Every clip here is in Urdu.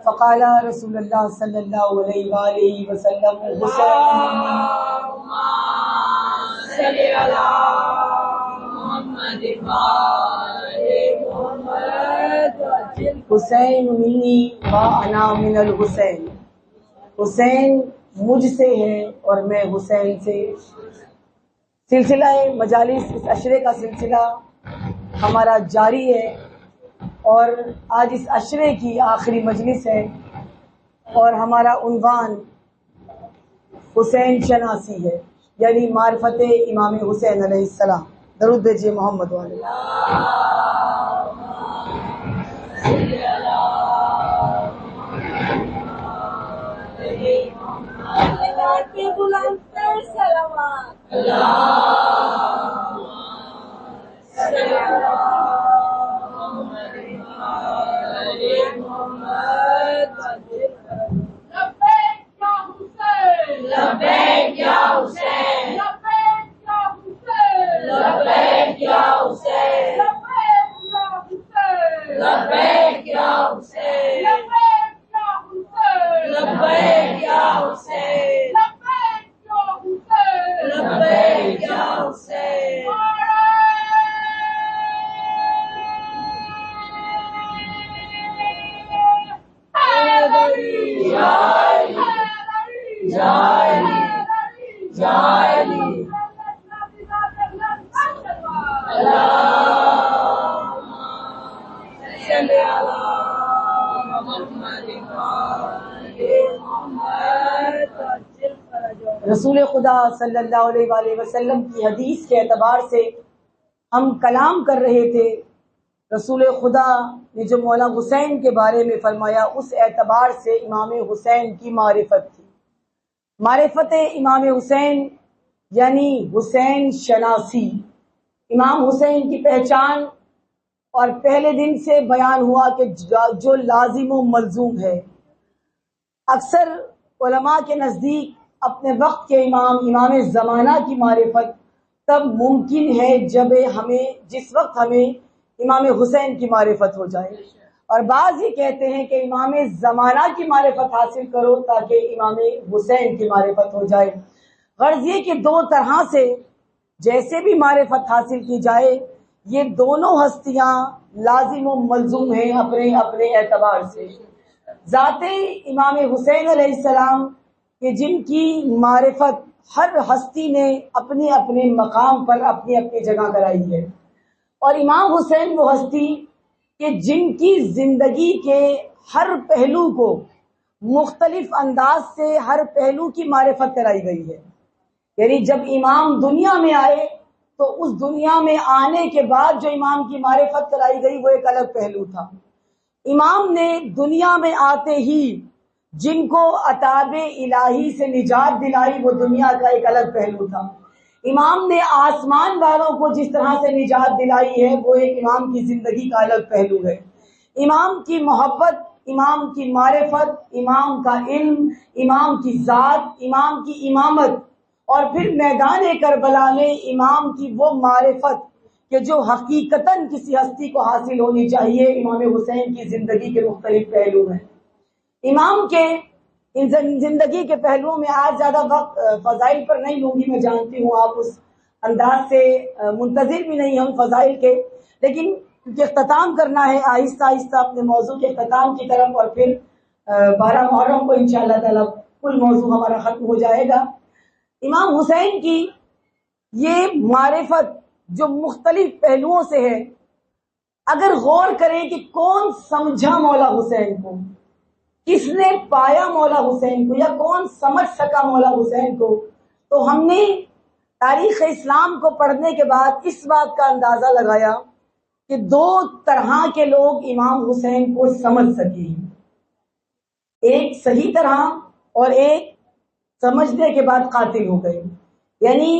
فقال رسول اللہ صلی اللہ علیہ وآلہ وسلم حسین منی وانا من الحسین، حسین مجھ سے ہے اور میں حسین سے۔ سلسلہ مجالس، اس عشرے کا سلسلہ ہمارا جاری ہے اور آج اس عشرے کی آخری مجلس ہے اور ہمارا عنوان حسین شناسی ہے، یعنی معرفت امام حسین علیہ السلام۔ درود بھیجیے محمد والے۔ رسول خدا صلی اللہ علیہ وآلہ وسلم کی حدیث کے اعتبار سے ہم کلام کر رہے تھے۔ رسول خدا نے جو مولا حسین کے بارے میں فرمایا، اس اعتبار سے امام حسین کی معرفت تھی۔ معرفت امام حسین یعنی حسین شناسی، امام حسین کی پہچان، اور پہلے دن سے بیان ہوا کہ جو لازم و ملزوم ہے۔ اکثر علماء کے نزدیک اپنے وقت کے امام زمانہ کی معرفت تب ممکن ہے جب جس وقت ہمیں امام حسین کی معرفت ہو جائے، اور بعض یہ کہتے ہیں کہ امام زمانہ کی معرفت حاصل کرو تاکہ امام حسین کی معرفت ہو جائے۔ غرض یہ کہ دو طرح سے جیسے بھی معرفت حاصل کی جائے، یہ دونوں ہستیاں لازم و ملزوم ہیں اپنے اپنے اعتبار سے۔ ذات امام حسین علیہ السلام کہ جن کی معرفت ہر ہستی نے اپنے اپنے مقام پر اپنی اپنی جگہ کرائی ہے، اور امام حسین وہ ہستی کہ جن کی زندگی کے ہر پہلو کو مختلف انداز سے ہر پہلو کی معرفت کرائی گئی ہے۔ یعنی جب امام دنیا میں آئے تو اس دنیا میں آنے کے بعد جو امام کی معرفت کرائی گئی وہ ایک الگ پہلو تھا۔ امام نے دنیا میں آتے ہی جن کو عطاب الہی سے نجات دلائی وہ دنیا کا ایک الگ پہلو تھا۔ امام نے آسمان والوں کو جس طرح سے نجات دلائی ہے وہ ایک امام کی زندگی کا الگ پہلو ہے۔ امام کی محبت، امام کی معرفت، امام کا علم، امام کی ذات، امام کی امامت، اور پھر میدان کربلا میں امام کی وہ معرفت کہ جو حقیقتاً کسی ہستی کو حاصل ہونی چاہیے، امام حسین کی زندگی کے مختلف پہلو ہیں۔ امام کے ان زندگی کے پہلوؤں میں آج زیادہ وقت فضائل پر نہیں لوں گی، میں جانتی ہوں آپ اس انداز سے منتظر بھی نہیں ہم فضائل کے، لیکن کیونکہ اختتام کرنا ہے آہستہ آہستہ اپنے موضوع کے اختتام کی طرف، اور پھر 12 محرم کو انشاءاللہ تعالی کل موضوع ہمارا ختم ہو جائے گا۔ امام حسین کی یہ معرفت جو مختلف پہلوؤں سے ہے، اگر غور کریں کہ کون سمجھا مولا حسین کو، کس نے پایا مولا حسین کو، یا کون سمجھ سکا مولا حسین کو، تو ہم نے تاریخ اسلام کو پڑھنے کے بعد اس بات کا اندازہ لگایا کہ دو طرح کے لوگ امام حسین کو سمجھ سکے ہیں، ایک صحیح طرح اور ایک سمجھنے کے بعد قاتل ہو گئے۔ یعنی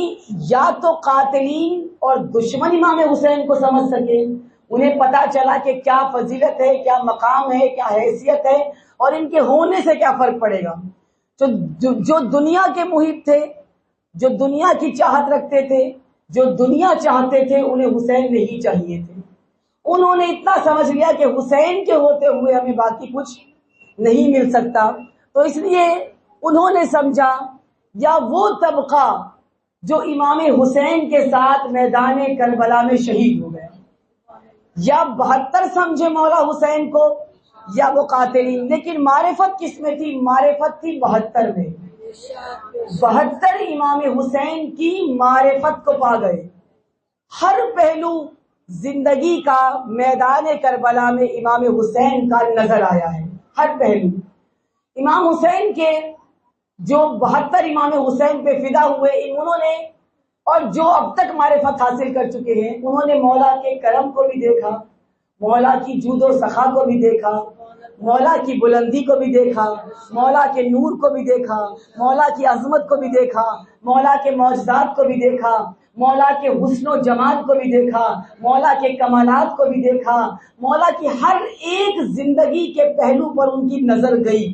یا تو قاتلین اور دشمن امام حسین کو سمجھ سکے، انہیں پتا چلا کہ کیا فضیلت ہے، کیا مقام ہے، کیا حیثیت ہے، اور ان کے ہونے سے کیا فرق پڑے گا۔ جو دنیا کے محب تھے، جو دنیا کی چاہت رکھتے تھے، جو دنیا چاہتے تھے، انہیں حسین نہیں چاہیے تھے۔ انہوں نے اتنا سمجھ لیا کہ حسین کے ہوتے ہوئے ہمیں باقی کچھ نہیں مل سکتا، تو اس لیے انہوں نے سمجھا یا وہ طبقہ جو امام حسین کے ساتھ میدان کربلا میں شہید ہو گیا، یا 72 سمجھے مولا حسین کو یا وہ قاتلین، لیکن معرفت کس میں تھی؟ معرفت تھی 72 میں۔ 72 امام حسین کی معرفت کو پا گئے۔ ہر پہلو زندگی کا میدان کربلا میں امام حسین کا نظر آیا ہے، ہر پہلو۔ امام حسین کے جو 72 امام حسین پہ فدا ہوئے، انہوں نے اور جو اب تک معرفت حاصل کر چکے ہیں، انہوں نے مولا کے کرم کو بھی دیکھا، مولا کی جود و سخا کو بھی دیکھا، مولا کی بلندی کو بھی دیکھا، مولا کے نور کو بھی دیکھا، مولا کی عظمت کو بھی دیکھا، مولا کے معجزات کو بھی دیکھا، مولا کے حسن و جمال کو بھی دیکھا، مولا کے کمالات کو بھی دیکھا، مولا کی ہر ایک زندگی کے پہلو پر ان کی نظر گئی۔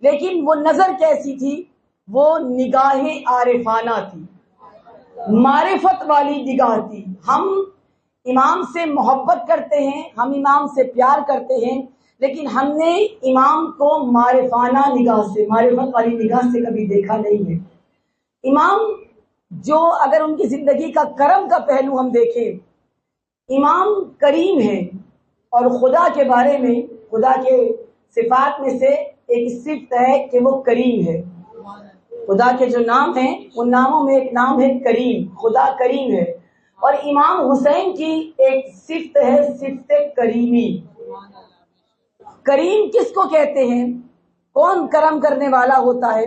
لیکن وہ نظر کیسی تھی؟ وہ نگاہ عارفانہ تھی، معرفت والی نگاہ تھی۔ ہم امام سے محبت کرتے ہیں، ہم امام سے پیار کرتے ہیں، لیکن ہم نے امام کو معرفانہ نگاہ سے، معرفت والی نگاہ سے کبھی دیکھا نہیں ہے۔ امام جو اگر ان کی زندگی کا کرم کا پہلو ہم دیکھیں، امام کریم ہے، اور خدا کے بارے میں، خدا کے صفات میں سے ایک صفت ہے کہ وہ کریم ہے۔ خدا کے جو نام ہیں ان ناموں میں ایک نام ہے کریم، خدا کریم ہے، اور امام حسین کی ایک صفت ہے صفت کریمی۔ کریم کس کو کہتے ہیں؟ کون کرم کرنے والا ہوتا ہے؟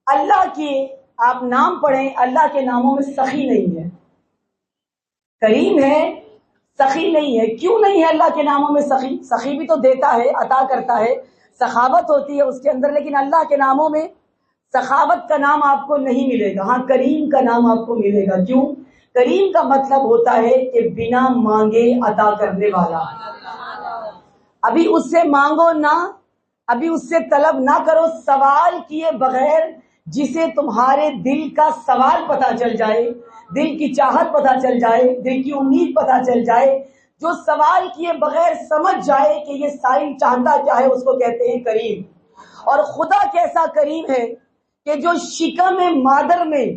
اللہ کی آپ نام پڑھیں، اللہ کے ناموں میں سخی نہیں ہے، کریم ہے، سخی نہیں ہے۔ کیوں نہیں ہے اللہ کے ناموں میں سخی؟ سخی بھی تو دیتا ہے، عطا کرتا ہے، سخاوت ہوتی ہے اس کے اندر، لیکن اللہ کے ناموں میں سخاوت کا نام آپ کو نہیں ملے گا، ہاں کریم کا نام آپ کو ملے گا۔ کیوں؟ کریم کا مطلب ہوتا ہے کہ بنا مانگے عطا کرنے والا۔ ابھی اس سے مانگو نہ، ابھی اس سے طلب نہ کرو، سوال کیے بغیر جسے تمہارے دل کا سوال پتہ چل جائے، دل کی چاہت پتہ چل جائے، دل کی امید پتہ چل جائے، جو سوال کیے بغیر سمجھ جائے کہ یہ سائل چاہتا کیا ہے، اس کو کہتے ہیں کریم۔ اور خدا کیسا کریم ہے کہ جو شکم مادر میں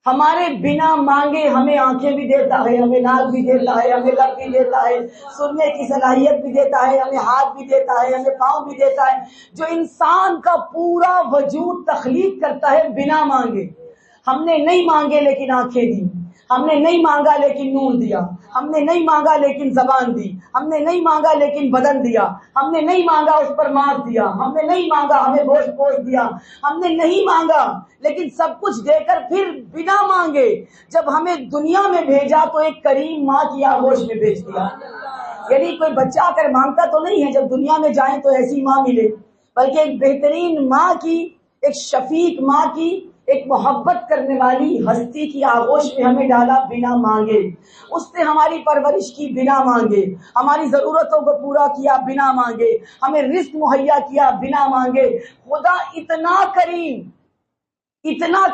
ہمارے بنا مانگے ہمیں آنکھیں بھی دیتا ہے، ہمیں ناک بھی دیتا ہے، ہمیں لب بھی دیتا ہے، سننے کی صلاحیت بھی دیتا ہے، ہمیں ہاتھ بھی دیتا ہے، ہمیں پاؤں بھی دیتا ہے، جو انسان کا پورا وجود تخلیق کرتا ہے بنا مانگے۔ ہم نے نہیں مانگے لیکن آنکھیں دی، ہم نے نہیں مانگا لیکن نور دیا، ہم نے نہیں مانگا لیکن زبان دی، ہم نے نہیں مانگا لیکن بدن دیا، ہم نے نہیں مانگا اس پر ماس دیا، ہم نے نہیں مانگا ہمیں گوشت پوش دیا، ہم نے نہیں مانگا لیکن سب کچھ دے کر پھر بنا مانگے جب ہمیں دنیا میں بھیجا تو ایک کریم ماں کی آغوش میں بھیج دیا۔ یعنی کوئی بچہ آ کر مانگتا تو نہیں ہے جب دنیا میں جائیں تو ایسی ماں ملے، بلکہ ایک بہترین ماں کی، ایک شفیق ماں کی، ایک محبت کرنے والی ہستی کی آغوش میں ہمیں ڈالا بنا مانگے، اس نے ہماری پرورش کی بنا مانگے، ہماری ضرورتوں کو پورا کیا بنا مانگے، ہمیں رزق مہیا کیا بنا مانگے۔ خدا اتنا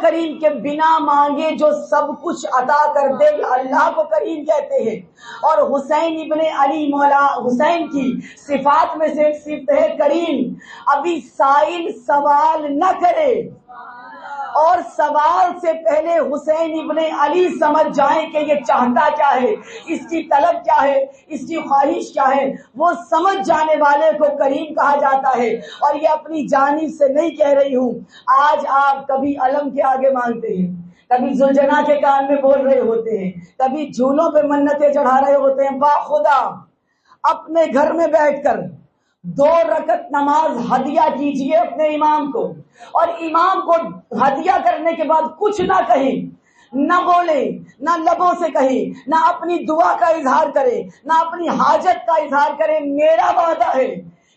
کریم کہ بنا مانگے جو سب کچھ عطا کر دے، اللہ کو کریم کہتے ہیں۔ اور حسین ابن علی مولا حسین کی صفات میں سے ایک صفت ہے کریم۔ ابھی سائل سوال نہ کرے اور سوال سے پہلے حسین ابن علی سمجھ جائیں کہ یہ چاہتا کیا ہے، اس کی طلب کیا ہے، اس کی خواہش کیا ہے، وہ سمجھ جانے والے کو کریم کہا جاتا ہے۔ اور یہ اپنی جانب سے نہیں کہہ رہی ہوں، آج آپ کبھی علم کے آگے مانگتے ہیں، کبھی زلجنا کے کان میں بول رہے ہوتے ہیں، کبھی جھولوں پہ منتیں چڑھا رہے ہوتے ہیں، با خدا اپنے گھر میں بیٹھ کر 2 رکعت نماز ہدیہ کیجئے اپنے امام کو، اور امام کو ہدیہ کرنے کے بعد کچھ نہ کہیں، نہ بولے، نہ لبوں سے کہیں، نہ اپنی دعا کا اظہار کرے، نہ اپنی حاجت کا اظہار کرے۔ میرا وعدہ ہے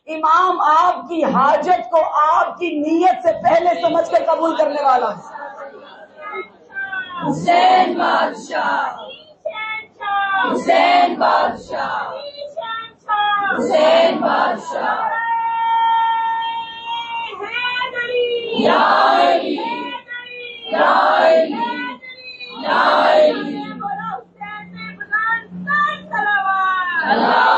امام آپ کی حاجت کو آپ کی نیت سے پہلے سمجھ کے قبول کرنے والا ہے۔ حسین بادشاہ، حسین بادشاہ، حسین بادشاہ، یا علی، یا علی، یا علی، اللہ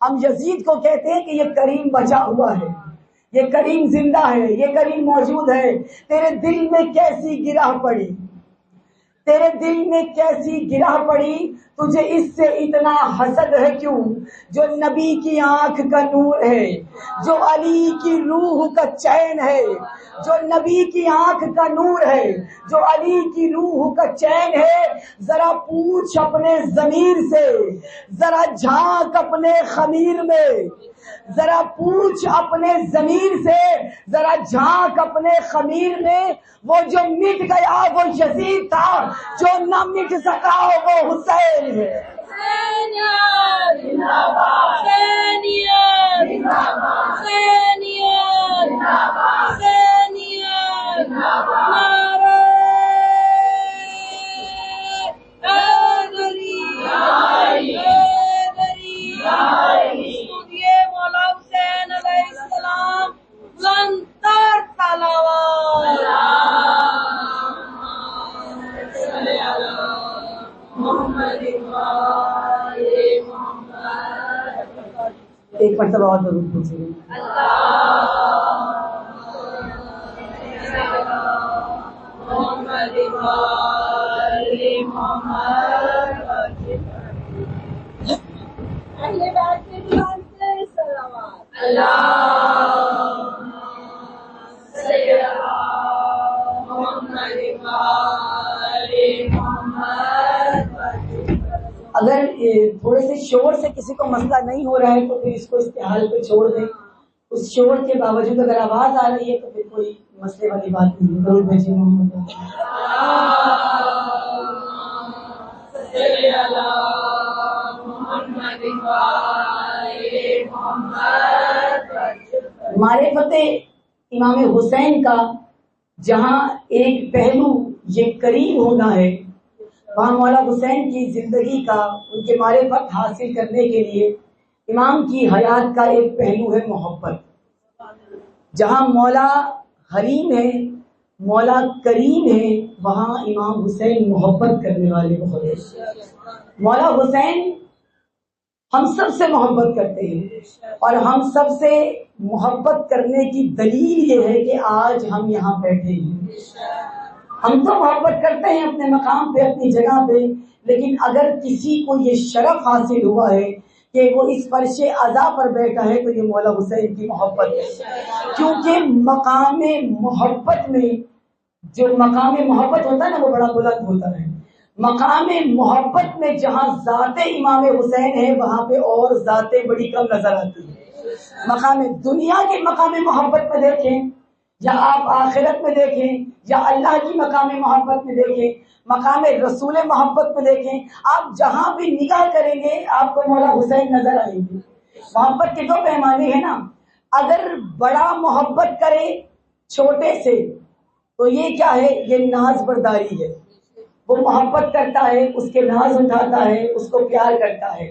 ہم یزید کو کہتے ہیں کہ یہ کریم بچا ہوا ہے، یہ کریم زندہ ہے، یہ کریم موجود ہے۔ تیرے دل میں کیسی گرہ پڑی، تیرے دل میں کیسی گرہ پڑی، تجھے اس سے اتنا حسد ہے کیوں؟ جو نبی کی آنکھ کا نور ہے، جو علی کی روح کا چین ہے، جو نبی کی آنکھ کا نور ہے، جو علی کی روح کا چین ہے، ذرا پوچھ اپنے ضمیر سے، ذرا جھانک اپنے خمیر میں، ذرا پوچھ اپنے ضمیر سے، ذرا جھانک اپنے خمیر میں، وہ جو مٹ گیا وہ یزید تھا، جو نہ مٹ سکا وہ حسین ہے۔ ایک مرتبہ اور درود پوچھیے۔ اگر تھوڑے سے شور سے کسی کو مسئلہ نہیں ہو رہا ہے تو پھر اس کو استحال پہ چھوڑ دیں، اس شور کے باوجود اگر آواز آ رہی ہے تو پھر کوئی مسئلے والی بات نہیں ہے۔ ضرور بھیجیے محمد۔ معرفت امام حسین کا جہاں ایک پہلو یہ قریب ہونا ہے، وہاں مولا حسین کی زندگی کا، ان کے معرفت حاصل کرنے کے لیے امام کی حیات کا ایک پہلو ہے محبت۔ جہاں مولا حلیم ہے، مولا کریم ہے، وہاں امام حسین محبت کرنے والے بہت ہیں۔ مولا حسین ہم سب سے محبت کرتے ہیں، اور ہم سب سے محبت کرنے کی دلیل یہ ہے کہ آج ہم یہاں بیٹھے ہیں۔ ہم تو محبت کرتے ہیں اپنے مقام پہ، اپنی جگہ پہ، لیکن اگر کسی کو یہ شرف حاصل ہوا ہے کہ وہ اس فرش عزا پر بیٹھا ہے تو یہ مولا حسین کی محبت ہے۔ کیونکہ مقام محبت میں، جو مقام محبت ہوتا ہے نا وہ بڑا بلند ہوتا ہے۔ مقام محبت میں جہاں ذات امام حسین ہے وہاں پہ اور ذاتیں بڑی کم نظر آتی ہیں۔ مقام دنیا کے مقام محبت میں دیکھیں، یا آپ آخرت میں دیکھیں، یا اللہ کی مقام محبت میں دیکھیں، مقام رسول محبت میں دیکھیں، آپ جہاں بھی نگاہ کریں گے آپ کو مولا حسین نظر آئیں گے۔ محبت کے دو پیمانے ہیں نا، اگر بڑا محبت کرے چھوٹے سے تو یہ کیا ہے؟ یہ ناز برداری ہے۔ وہ محبت کرتا ہے، اس کے ناز اٹھاتا ہے، اس کو پیار کرتا ہے،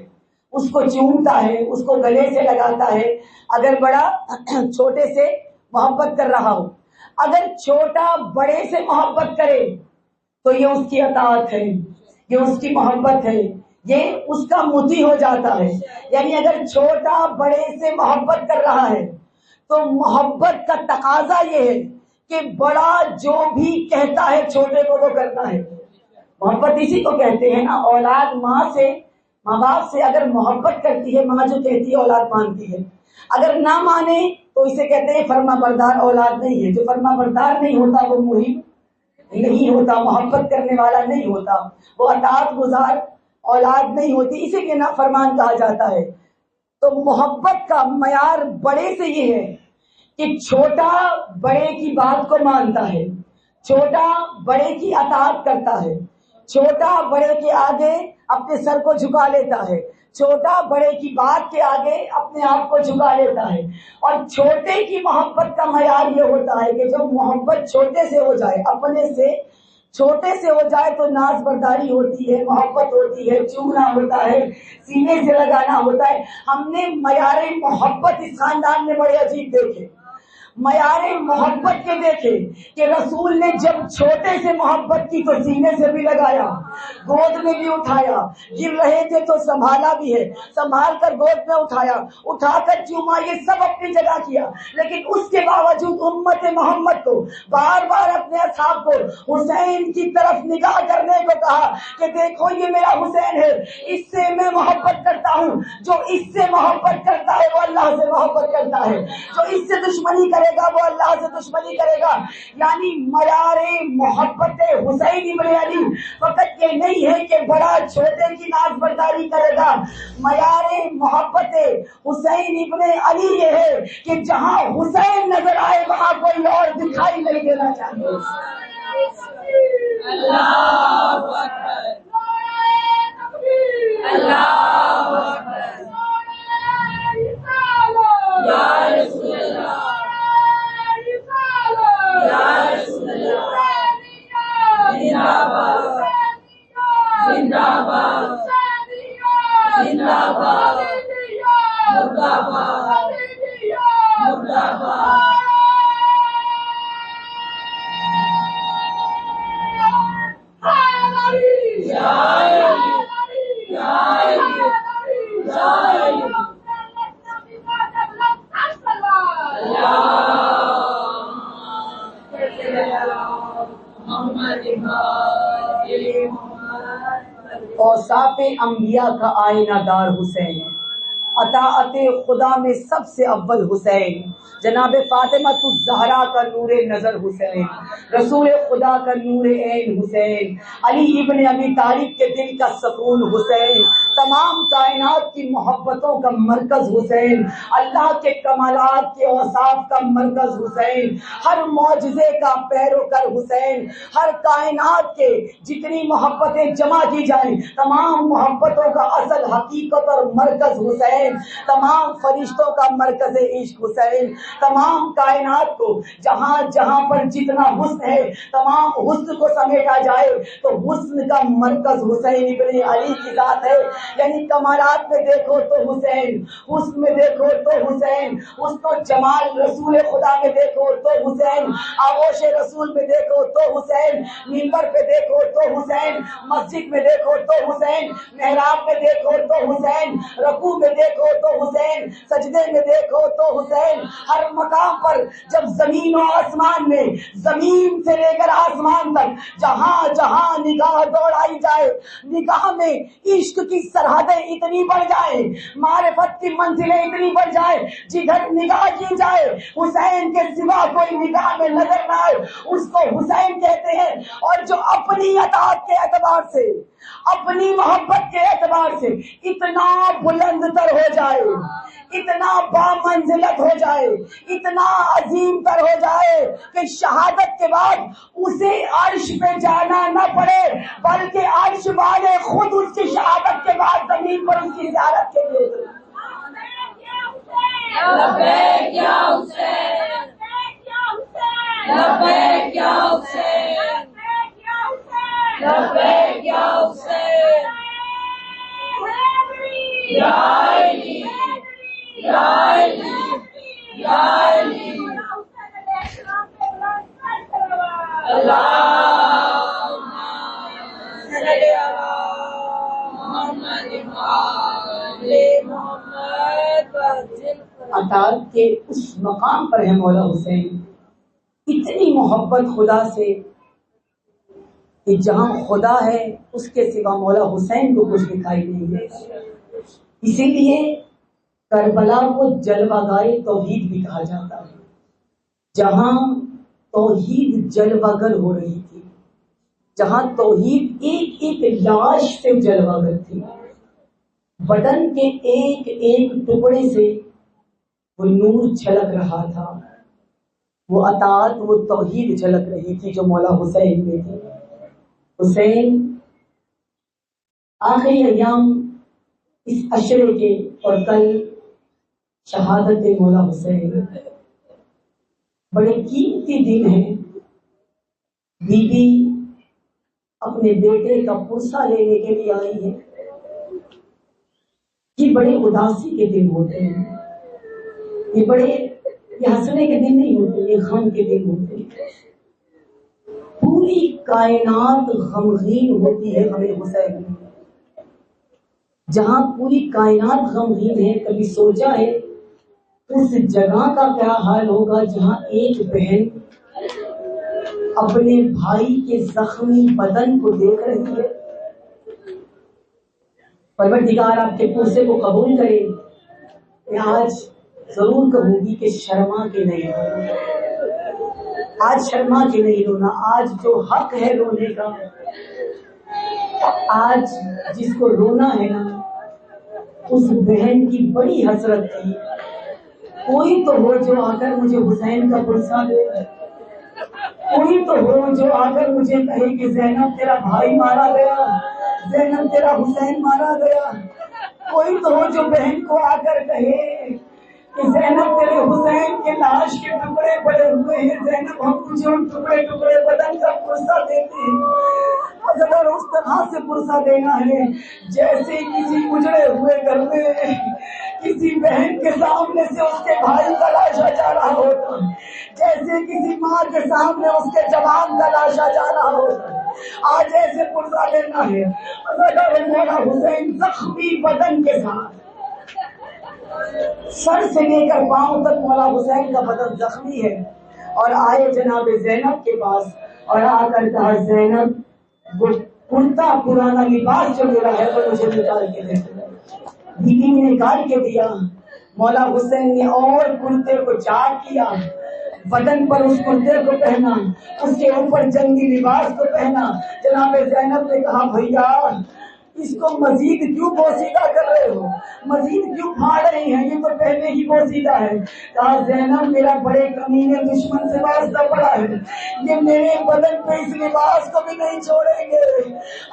اس کو چومتا ہے، اس کو گلے سے لگاتا ہے۔ اگر بڑا چھوٹے سے محبت کر رہا ہو، اگر چھوٹا بڑے سے محبت کرے تو یہ اس کی اطاعت ہے، یہ اس کی محبت ہے، یہ اس کا مطیع ہو جاتا ہے۔ یعنی اگر چھوٹا بڑے سے محبت کر رہا ہے تو محبت کا تقاضا یہ ہے کہ بڑا جو بھی کہتا ہے چھوٹے کو وہ کرنا ہے۔ محبت اسی کو کہتے ہیں نا، اولاد ماں سے، ماں باپ سے اگر محبت کرتی ہے، ماں جو کہتی ہے اولاد مانتی ہے۔ اگر نہ مانے تو اسے کہتے ہیں فرما بردار اولاد نہیں ہے۔ جو فرما بردار نہیں ہوتا وہ محب نہیں ہوتا، محبت کرنے والا نہیں ہوتا، وہ اطاعت گزار اولاد نہیں ہوتی، اسے کہ نافرمان کہا جاتا ہے۔ تو محبت کا معیار بڑے سے یہ ہے کہ چھوٹا بڑے کی بات کو مانتا ہے، چھوٹا بڑے کی اطاعت کرتا ہے، چھوٹا بڑے کے آگے اپنے سر کو جھکا لیتا ہے، چھوٹا بڑے کی بات کے آگے اپنے آپ کو جھکا لیتا ہے۔ اور چھوٹے کی محبت کا معیار یہ ہوتا ہے کہ جب محبت چھوٹے سے ہو جائے، اپنے سے چھوٹے سے ہو جائے تو ناز برداری ہوتی ہے، محبت ہوتی ہے، چومنا ہوتا ہے، سینے سے لگانا ہوتا ہے۔ ہم نے معیار محبت اس خاندان میں بڑے عجیب دیکھے۔ معیار محبت کے دیکھے کہ رسول نے جب چھوٹے سے محبت کی تو سینے سے بھی لگایا، گود میں بھی اٹھایا، گر رہے تھے تو سنبھالا بھی ہے، سنبھال کر گود میں اٹھایا، اٹھا کر چوما، یہ سب اپنی جگہ کیا، لیکن اس کے باوجود امت محمد کو بار بار اپنے اصحاب کو حسین کی طرف نگاہ کرنے کو کہا کہ دیکھو یہ میرا حسین ہے، اس سے میں محبت کرتا ہوں، جو اس سے محبت کرتا ہے وہ اللہ سے محبت کرتا ہے، جو اس سے دشمنی کرے گا وہ اللہ سے دشمنی کرے گا۔ یعنی معیار محبت حسین ابن علی فقط یہ نہیں ہے کہ بڑا چھوٹے کی ناز برداری کرے گا، معیار محبت حسین ابن علی یہ ہے کہ جہاں حسین نظر آئے وہاں کوئی اور دکھائی نہیں دینا چاہیے۔ اللہ اکبر، اللہ اکبر، یا رسول اللہ، یا رسول اللہ، زندہ باد، زندہ باد، زندہ باد، مردہ باد، مردہ باد۔ اوصاف انبیاء کا آئینہ دار حسین، اطاعت خدا میں سب سے اول حسین، جناب فاطمہ الزہرا کا نور نظر حسین، رسول خدا کا نور عین حسین، علی ابن ابی طالب کے دل کا سکون حسین، تمام کائنات کی محبتوں کا مرکز حسین، اللہ کے کمالات کے اوصاف کا مرکز حسین، ہر معجزے کا پیروکر حسین، ہر کائنات کے جتنی محبتیں جمع کی جائیں تمام محبتوں کا اصل حقیقت اور مرکز حسین، تمام فرشتوں کا مرکز عشق حسین، تمام کائنات کو جہاں جہاں پر جتنا حسن ہے تمام حسن کو سمیٹا جائے تو حسن کا مرکز حسین ابن علی کی ذات ہے۔ یعنی کمالات میں دیکھو تو حسین، حسن میں دیکھو تو حسین، حسن و جمال رسول خدا میں دیکھو تو حسین، آغوش رسول میں دیکھو تو حسین، منبر پہ دیکھو تو حسین، مسجد میں دیکھو تو حسین، محراب میں دیکھو تو حسین، رکوع میں دیکھو تو حسین، سجدے میں دیکھو تو حسین، ہر مقام پر جب زمین و آسمان میں، زمین سے لے کر آسمان تک جہاں جہاں نگاہ دوڑائی جائے، نگاہ میں عشق کی سرحدیں اتنی بڑھ جائیں، معرفت کی منزلیں اتنی بڑھ جائیں، جدھر نگاہ کی جائے حسین کے سوا کوئی نگاہ میں نظر نہ آئے اس کو حسین کہتے ہیں۔ اور جو اپنی اطاعت کے اعتبار سے، اپنی محبت کے اعتبار سے اتنا بلند تر ہو جائے، اتنا بامنزلت ہو جائے، اتنا عظیم تر ہو جائے کہ شہادت کے بعد اسے عرش پہ جانا نہ پڑے بلکہ عرش والے خود اس کی شہادت کے بعد زمین پر اس کی زیارت کے لیے۔ لبیک یا حسین، لبیک یا حسین، لبیک یا حسین، یا علی، یا علی، یا علی، اللہم صلی علی محمد وآل محمد وسلم۔ اطاعت کے اس مقام پر ہے مولا حسین، اتنی محبت خدا سے کہ جہاں خدا ہے اس کے سوا مولا حسین کو کچھ دکھائی نہیں دیتا۔ اسی لیے کربلا کو جلوہ گائے توحید بھی کہا جاتا ہے، جہاں توحید جلوہ گر ہو رہی تھی، جہاں توحید ایک ایک لاش سے جلوہ گر تھی، بدن کے ایک ایک ٹکڑے سے وہ نور جھلک رہا تھا، وہ اطاعت، وہ توحید جھلک رہی تھی جو مولا حسین میں تھی۔ حسین آخری ایام اس عشرے کے اور کل شہادت مولا حسین، بڑے قیمتی دن ہیں۔ بی بی اپنے بیٹے کا پرسہ لینے کے لیے آئی ہے، یہ بڑے اداسی کے دن ہوتے ہیں، یہ بڑے یہ ہنسنے کے دن نہیں ہوتے، یہ غم کے دن ہوتے ہیں۔ پوری کائنات غمگین ہوتی ہے غم حسین میں۔ جہاں پوری کائنات غمگین ہے، کبھی سوچا ہے اس جگہ کا کیا حال ہوگا جہاں ایک بہن اپنے بھائی کے زخمی بدن کو دیکھ رہی ہے؟ پروردگار آپ کے پرسے کو قبول کرے۔ میں آج ضرور کہوں گی کہ شرما کے نہیں رونا، آج شرما کے نہیں رونا، آج جو حق ہے رونے کا، آج جس کو رونا ہے نا، اس بہن کی بڑی حسرت تھی، کوئی تو ہو جو آ کر مجھے حسین کا پرسہ دے، کوئی تو ہو جو آ کر مجھے کہے کہ زینب تیرا بھائی مارا گیا، زینب تیرا حسین مارا گیا، کوئی تو ہو جو بہن کو آ کر کہے کہ زینب تیرے حسین کے لاش کے ٹکڑے پڑے ہوئے ہیں، زینب ہم تجھے ان ٹکڑے ٹکڑے بدن کا پرسہ دیتے ہیں۔ اگر اس طرح سے پرسہ دینا ہے جیسے کسی اجڑے ہوئے گھر میں کسی بہن کے سامنے سے اس کے بھائی کا لاشا جا رہا ہوتا، جیسے کسی ماں کے سامنے اس کے جوان کا لاشا جا رہا ہوتا، آج ایسے پرسہ دینا ہے۔ اگر مولا حسین زخمی بدن کے ساتھ سر سے لے کر پاؤں تک مولا حسین کا بدن زخمی ہے، اور آئے جناب زینب کے پاس اور آ کر کہا زینب وہ کرتا پرانا لباس جو میرا ہے وہ مجھے نکال کے دے دو۔ بیوی نے نکال کے دیا، مولا حسین نے اور کرتے کو چاک کیا، بدن پر اس کرتے کو پہنا، اس کے اوپر جنگی لباس کو پہنا۔ جناب زینب نے کہا بھیا اس کو مزید کیوں بوسیدہ کر رہے ہو، مزید کیوں پھاڑ رہی ہیں، یہ تو پہلے ہی بوسیدہ ہے۔ کہا زینب میرا بڑے کمینے دشمن سے واسطہ پڑا ہے، یہ میرے بدن پہ اس لباس کو بھی نہیں چھوڑیں گے۔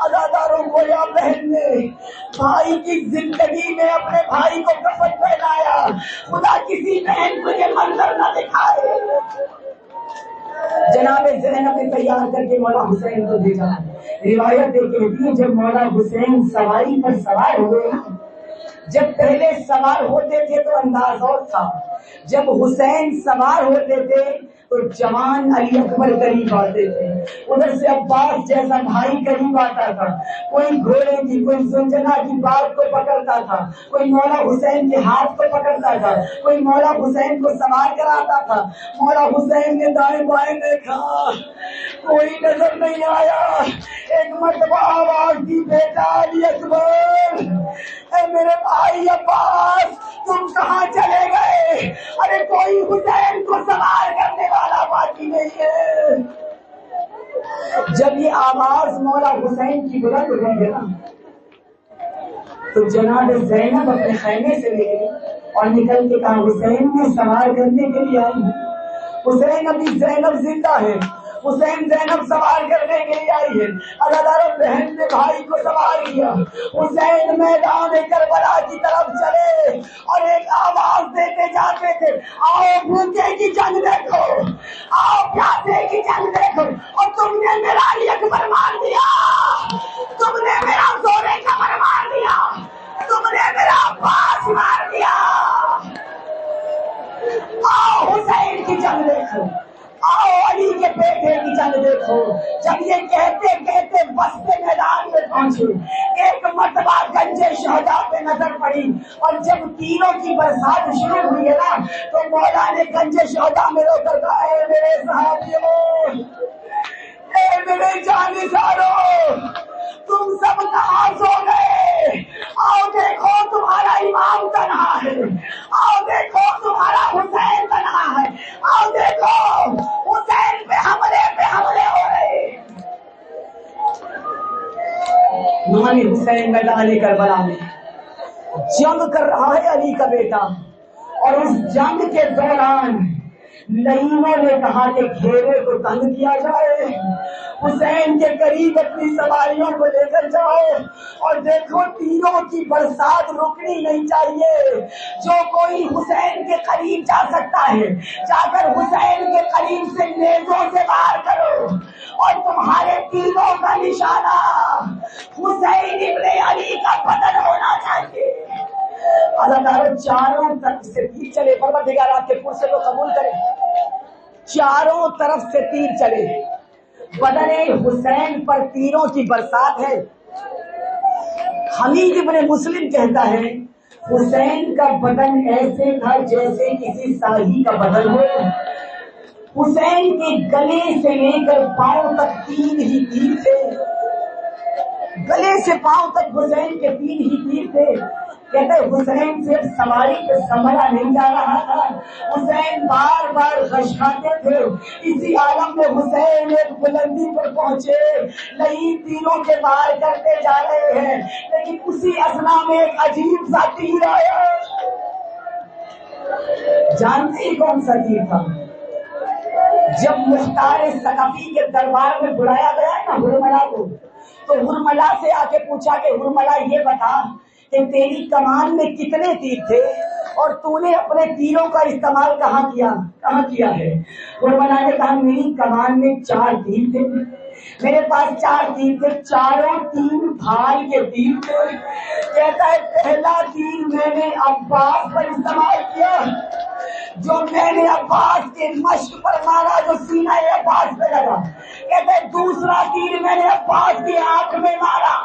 عزاداروں کو یا بہن نے بھائی کی زندگی میں اپنے بھائی کو کفن پہنایا، خدا کسی بہن کو یہ منظر نہ دکھائے۔ جناب زینب نے تیار کر کے مولا حسین کو بھیجا۔ روایت کہتی ہے جب مولا حسین سواری پر سوار ہوئے، جب پہلے سوار ہوتے تھے تو انداز اور تھا، جب حسین سوار ہوتے تھے تو جوان علی اکبر قریب آتے تھے، ادھر سے عباس جیسا بھائی قریب آتا تھا، کوئی گھوڑے کی کوئی زنجنا کی بات کو پکڑتا تھا، کوئی مولا حسین کے ہاتھ کو پکڑتا تھا، کوئی مولا حسین کو سوار کراتا تھا۔ مولا حسین نے دائیں بائیں دیکھا، کوئی نظر نہیں آیا۔ ایک مرتبہ آواز دی بیٹا علی اکبر، اے میرے بھائی عباس تم کہاں چلے گئے؟ ارے کوئی حسین کو سوار کرنے والا باقی نہیں ہے۔ جب یہ آواز مولا حسین کی بلند ہوئی ہے نا تو جناب زینب اپنے خیمے سے نکلی اور نکل کے کہا حسین میں سوار کرنے کے لیے آئی ہوں۔ حسین ابھی زینب زندہ ہے، حسین زینب سوار کرنے کے لیے آئی ہے۔ عزاداروں بہن نے بھائی کو سوار کیا، حسین میدان کربلا کی طرف چلے اور ایک آواز دیتے جاتے تھے آؤ بھوکے کی جنگ دیکھو، آؤ پیاسے کی جنگ دیکھو، اور تم نے میرا علی اکبر مار دیا، تم نے میرا زورے کمر مار دیا، تم نے میرا عباس مار دیا، آؤ حسین کی جنگ دیکھو، آؤ علی کے بیٹے کی جنگ دیکھو۔ جب یہ کہتے کہتے بستے میدان میں پہنچے، ایک مرتبہ گنجے شہداء پہ نظر پڑی، اور جب تینوں کی برسات شروع ہوئی ہے نا تو مولا نے گنجے شہداء میں رو کر کہا اے میرے صحابیوں، اے میرے جانثاروں، تم سب کہاں سو گئے؟ آؤ دیکھو تمہارا امام تنہا ہے، آؤ دیکھو تمہارا حسین تنہا ہے، آؤ دیکھو حسین پہ حملے ہو رہے۔ نام حسین میدان کربلا میں جنگ کر رہا ہے علی کا بیٹا، اور اس جنگ کے دوران لئیموں نے کہا کہ گھیرے کو تنگ کیا جائے، حسین کے قریب اپنی سواریوں کو لے کر جاؤ، اور دیکھو تینوں کی برسات رکنی نہیں چاہیے، جو کوئی حسین کے قریب جا سکتا ہے جا کر حسین کے قریب سے نیزوں سے وار کرو، اور تمہارے تینوں کا نشانہ حسین ابن علی کا بدن ہونا چاہیے، اداکاروں چاروں طرف سے تیر چلے، پروردگار آپ کے پرسے کو قبول کرے، چاروں طرف سے تیر چلے، بدن حسین پر تیروں کی برسات ہے۔ حمید ابن مسلم کہتا ہے حسین کا بدن ایسے تھا جیسے کسی ساہی کا بدن ہو، حسین کے گلے سے لے کر پاؤں تک تین ہی تیر تھے، گلے سے پاؤں تک حسین کے تین ہی تیر تھے۔ کہتے حسین صرف سواری پہ سنبھلا نہیں جا رہا تھا، حسین بار بار غشاتے تھے۔ اسی عالم میں حسین ایک بلندی پر پہنچے، نئی تیروں کے وار کرتے جا رہے ہیں، لیکن اسی اثنا میں ایک عجیب سا تیر آیا۔ جانتے ہی کون سا تیر تھا؟ جب مختار ثقفی کے دربار میں بلایا گیا ہے نا ہرملا کو، تو ہرملا سے آ کے پوچھا کہ ہرملا یہ بتا کہ تیری کمان میں کتنے تیر تھے اور تو نے اپنے تیروں کا استعمال کہاں کیا ہے؟ ہرملا نے کہا میری کمان میں 4 تیر تھے، میرے پاس 4 تیر تھے، چاروں تین بھال کے تیر تھے۔ کہتا ہے پہلا تیر میں نے عباس پر استعمال کیا، جو میں نے عباس کے مشق پر مارا، جو سینہ عباس پہ لگا۔ کہتے ہیں دوسرا تیر میں نے عباس کی آنکھ میں مارا،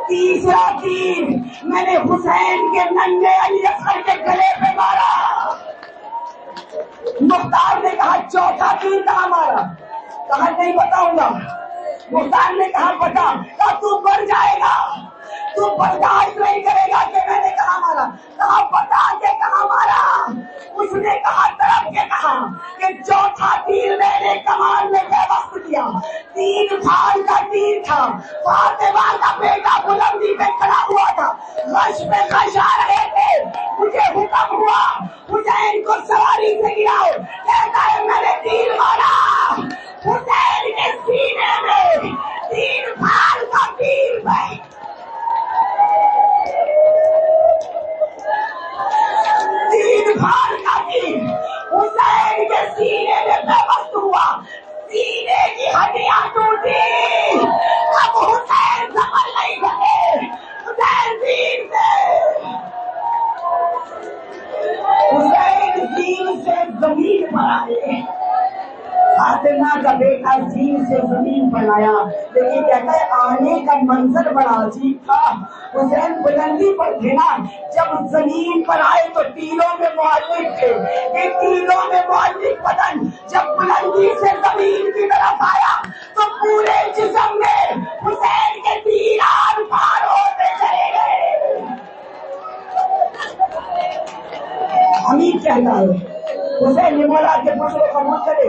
تیسرا تیر میں نے حسین کے ننھے علی اصغر کے گلے پہ مارا۔ مختار نے کہا چوتھا تیر کہاں مارا؟ کہا نہیں بتاؤں گا۔ مختار نے کہا بتا، کہا تو مر جائے گا، تو برداشت نہیں کرے گا کہ میں نے کہاں مارا۔ کہا بتا کے کہاں مارا؟ اس نے کہا طرف کے کہا کہ چوتھا تیر میں نے کمان میں بے وقت کیا، 3 بھال کا تیر تھا، فاطمہ کا بیٹا بلندی پہ کھڑا ہوا تھا، غش پہ غش آ رہے تھے، مجھے حکم ہوا حسین کو سواری سے گراؤ۔ کہتا ہے میں نے تیر مارا، حسین کے سینے میں 3 بھال کا تیر بھائی، 3 بھال کا تیر حسین کے سینے میں بے وقت ہوا، سینے کی ہڈیاں ٹوٹی، اب حسین سنبھل نہیں سکے، حسین زین سے زمین پر آئے، فاطمہ کا بیٹا زین سے زمین پر آیا، لیکن کہتا ہے آنے کا منظر بڑا عجیب تھا۔ حسین بلندی پر تھے نا، جب زمین پر آئے تو تیروں میں معلق تھے، یہ تیروں میں معلق بدن جب بلندی سے زمین کی طرف آیا تو پورے جسم میں حسین کے تیر آر پار ہوتے چلے گئے۔ حمید کہتا ہے حسین نے مولا کے پشروں کو قبول کرے،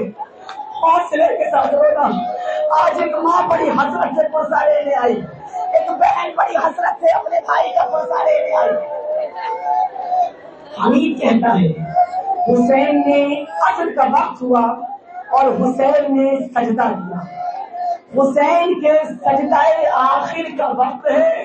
حوصلے کے ساتھ رونا۔ آج ایک ماں بڑی حسرت سے پرسہ لینے آئی، ایک بہن بڑی حسرت سے اپنے بھائی کا پرسہ لینے آئی۔ حمید کہتا ہے حسین نے عصر کا وقت ہوا اور حسین نے سجدہ کیا، حسین کے سجدہ آخر کا وقت ہے۔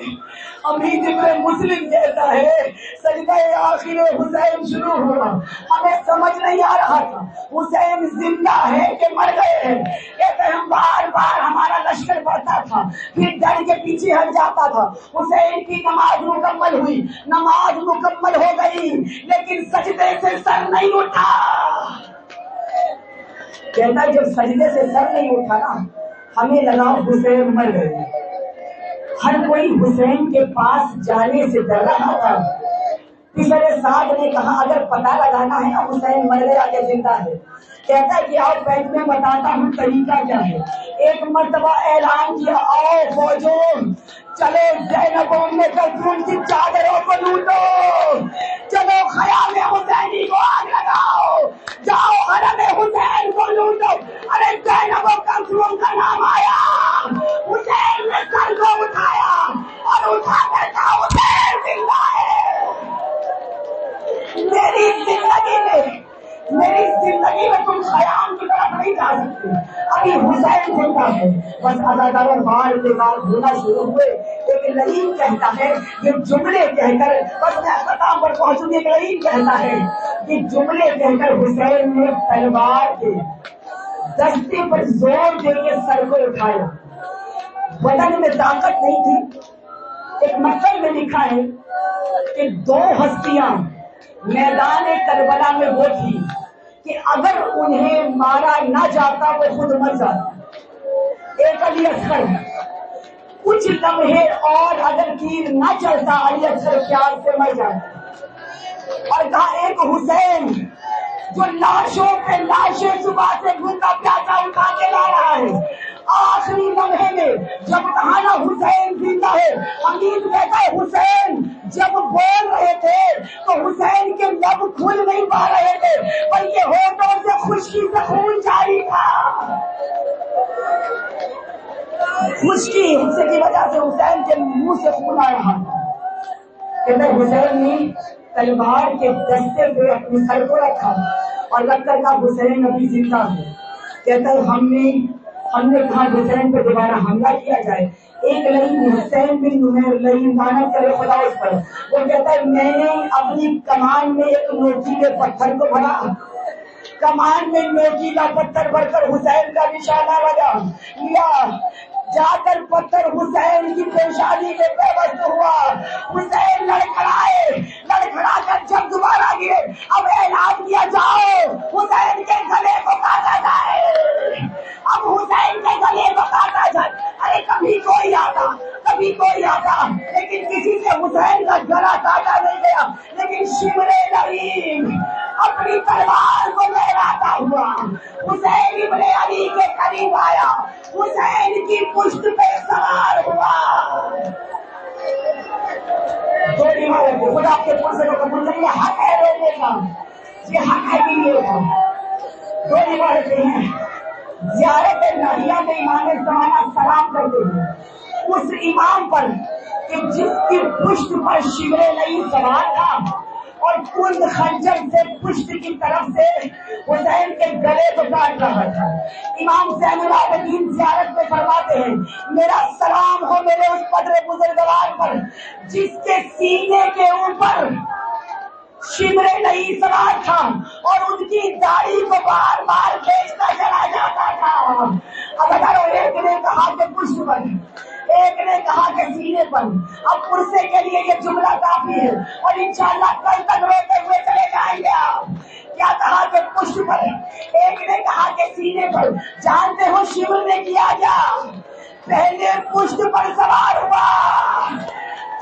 حمید ابن مسلم کہتا ہے سجدہ آخر حسین شروع ہوا، ہمیں سمجھ نہیں آ رہا تھا حسین زندہ ہے کہ مر گئے ہیں۔ کہتے ہیں بار بار ہمارا لشکر بڑھتا تھا، پھر ڈر کے پیچھے ہٹ جاتا تھا۔ حسین کی نماز مکمل ہوئی، نماز مکمل ہو گئی، لیکن سجدے سے سر نہیں اٹھا۔ کہتا ہے جب سجدے سے سر نہیں اٹھا نا، ہمیں لگا حسین مر گئے۔ ہر کوئی حسین کے پاس جانے سے ڈر رہا تھا۔ پچھلے ساتھ نے کہا اگر پتہ لگانا ہے نا حسین مر گیا کہ زندہ ہے، کہتا ہے کہ آؤ پہلے میں بتاتا ہوں طریقہ کیا ہے۔ ایک مرتبہ اعلان کیا آؤ فوجوں چلو زینب ام کلثوم کی چادروں کو لوٹو، چلو خیام حسینی کو آگ لگاؤ، جاؤ حرم حسین کو لوٹو۔ ارے زینب ام کلثوم کا نام آیا، حسین نے سر کو اٹھایا اور اٹھا کر کہا حسین زندہ ہے۔ میری زندگی میں تم خیام کی طرف نہیں جا سکتے، ابھی حسین زندہ ہے۔ بس اداکاروں بار کے بعد ہونا شروع ہوئے۔ ایک لعین کہتا ہے یہ جملے کہہ کر، بس میں اختتام پر پہنچوں گی، ایک لعین کہتا ہے یہ جملے کہہ کر حسین نے تلوار کے دستے پر زور دے کے سر کو اٹھایا۔ بدن میں طاقت نہیں تھی، ایک مکتب میں لکھا ہے کہ دو ہستیاں میدان کربلا میں وہ تھی کہ اگر انہیں مارا نہ جاتا وہ خود مر جاتا. ایک علی اصغر، کچھ لمحے اور اگر تیر نہ چلتا علی اصغر پیار سے مر جاتا. اور کہا ایک حسین جو لاشوں پہ لاشیں صبح سے بھوکا پیاسا اٹھا کے لا رہا ہے، آخری لمحے میں جب کہا نا حسین زندہ ہے، حمید کہتا ہے حسین جب بول رہے تھے تو حسین کے لب کھل نہیں پا رہے تھے بلکہ ہونٹوں سے خشکی سے خون جاری تھا. خشکی حصے کی وجہ سے حسین کے منہ سے خون آ رہا تھا. کہتے حسین نے تلوار کے دستے پہ اپنے سر کو رکھا اور رکھ کر کہا حسین ابھی زندہ ہے. کہتا ہے ہم نے کہا حسین پہ دوبارہ حملہ کیا جائے. ایک لڑی حسین بن نمیر لڑی لعنت کرے خدا اس پر، وہ کہتا ہے میں نے اپنی کمان میں ایک نوکیلے پتھر کو بھرا، کمان میں نوکیلا پتھر بھر کر حسین کا نشانہ لگا لیا، جا کر پتھر حسین کی پیشانی میں پیوست ہوا. حسین لڑکھڑا کر جب دوبارہ گرے اب اعلان کیا جاؤ حسین کے گلے کو کاٹا جائے، اب حسین کے گلے کو کاٹا جائے. ارے کبھی کوئی آتا لیکن کسی سے حسین کا گلا کاٹا نہیں گیا. لیکن شمر لعین اپنی تلوار کو لہراتا ہوا حسین ابن علی کے قریب آیا، حسین کی پشت پہ سوار ہوا. چوری والے خدا کے پرسے کو قبول نہیں، یہ حق ہے رونے کا، یہ حق ہے پینے کا. چوری والے ہیں زیارت ناحیہ میں امام زمانہ سلام کرتے ہیں اس امام پر کہ جس کی پشت پر شمر لعین سوار تھا اور کند خنجر سے پشت کی طرف سے حسین کے گلے کو کاٹ رہا تھا. امام زین العابدین زیارت میں فرماتے ہیں میرا سلام ہو میرے اس قدر بزرگوار پر جس کے سینے کے اوپر شمر لعین سوار تھا اور ان کی داڑھی کو بار بار کھینچتا چلا جاتا تھا. اب اگر ایک نے کہا کہ پشت پر، ایک نے کہا کہ سینے پر، اب پرسے کے لیے یہ جملہ کافی ہے اور انشاءاللہ کل تک روتے ہوئے چلے جائیں گے. کیا کہا کہ پشت پر، ایک نے کہا کہ سینے پر. جانتے ہو شمر نے کیا کیا؟ پہلے پشت پر سوار ہوا،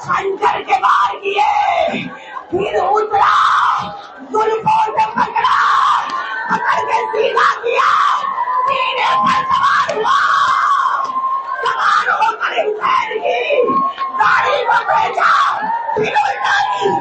خنجر کے وار کیے، پھر اترا، زلفوں سے پکڑا، پکڑ کے سیدھا کیا، سینے پر سوار ہوا، سوار ہو کر حسین کی داڑھی کو بیچا، پھر الٹا کی.